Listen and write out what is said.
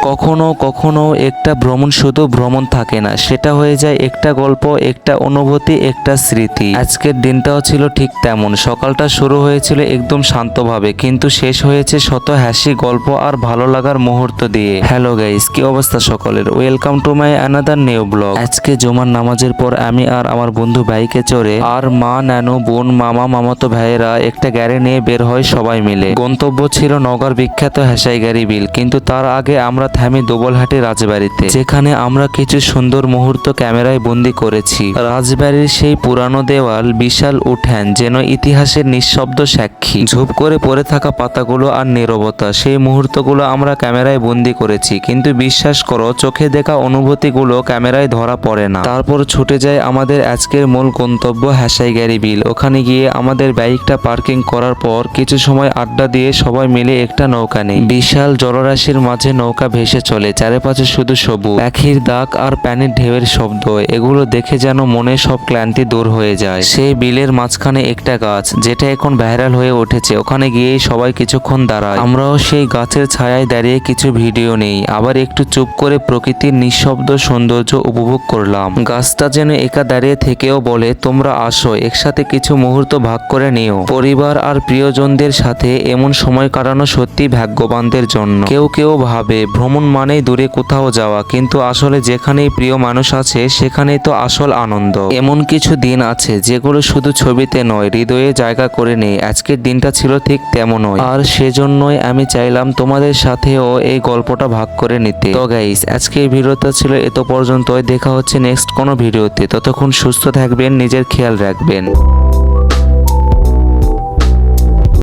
কখনো কখনো একটা ভ্রমণ শুধু ভ্রমণ থাকে না, সেটা হয়ে যায় একটা গল্প, একটা অনুভূতি, একটা স্মৃতি। আজকের দিনটাও ছিল ঠিক তেমন। সকালটা শুরু হয়েছিল একদম শান্তভাবে, কিন্তু শেষ হয়েছে শত হাসি, গল্প আর ভালো লাগার মুহূর্ত দিয়ে। হ্যালো গাইস, কি অবস্থা সকলের? Welcome to my another new blog. আজকে জুমার নামাজের পর আমি আর আমার বন্ধু বাইকে চড়ে আর মা, নানু, বোন, মামা, মামাতো ভাইয়েরা একটা গাড়ি নিয়ে বের হয় সবাই মিলে। গন্তব্য ছিল নগর বিখ্যাত হেসাইগাড়ি বিল, কিন্তু তার আগে আমরা থামি দোবলহাটি রাজবাড়িতে, যেখানে আমরা কিছু সুন্দর মুহূর্ত ক্যামেরায় বন্দি করেছি। রাজবাড়ির সেই পুরানো দেওয়াল, বিশাল উঠান যেন ইতিহাসের নিঃশব্দ সাক্ষী। ঝুপ করে পড়ে থাকা পাতাগুলো আর নীরবতা, সেই মুহূর্তগুলো আমরা ক্যামেরায় বন্দি করেছি, কিন্তু বিশ্বাস করো, চোখে দেখা অনুভূতিগুলো ক্যামেরায় ধরা পড়ে না। তারপর ছুটে যায় আমাদের আজকের মূল গন্তব্য হেসাইগাড়ি বিল। ওখানে গিয়ে আমাদের বাইকটা পার্কিং করার পর কিছু সময় আড্ডা দিয়ে সবাই মিলে একটা নৌকা নেই। বিশাল জলরাশির মাঝে নৌকা ভেসে চলে, চারিপাশে শুধু সবুজ, পাখির ডাক আর পানির ঢেউয়ের শব্দ। এগুলো দেখে যেন মনে সব ক্লান্তি দূর হয়ে যায়। সেই বিলের মাঝখানে একটা গাছ, যেটা এখন ভাইরাল হয়ে উঠেছে। ওখানে গিয়েই সবাই কিছুক্ষণ দাঁড়ায়। আমরাও সেই গাছের ছায়ায় দাঁড়িয়ে কিছু ভিডিও নেই, আবার একটু চুপ করে প্রকৃতির নিঃশব্দ সৌন্দর্য উপভোগ করলাম। গাছটা যেন একা দাঁড়িয়ে থেকেও বলে, তোমরা আসো, একসাথে কিছু মুহূর্ত ভাগ করে নিও। পরিবার আর প্রিয়জনদের সাথে এমন সময় কাটানো সত্যি ভাগ্যবানদের জন্য। কেউ কেউ ভাবে ভ্রমণ মানেই দূরে কোথাও যাওয়া, কিন্তু আসলে যেখানেই প্রিয় মানুষ আছে সেখানেই তো আসল আনন্দ। এমন কিছু দিন আছে যেগুলো শুধু ছবিতে নয়, হৃদয়ে জায়গা করে নেই। আজকের দিনটা ছিল ঠিক তেমনই, আর সেজন্যই আমি চাইলাম তোমাদের সাথেও এই গল্পটা ভাগ করে নিতে। তো গাইস, আজকের ভিডিওটা ছিল এত পর্যন্তই। দেখা হচ্ছে নেক্সট কোনো ভিডিওতে। ততক্ষণ সুস্থ থাকবেন, নিজের খেয়াল রাখবেন।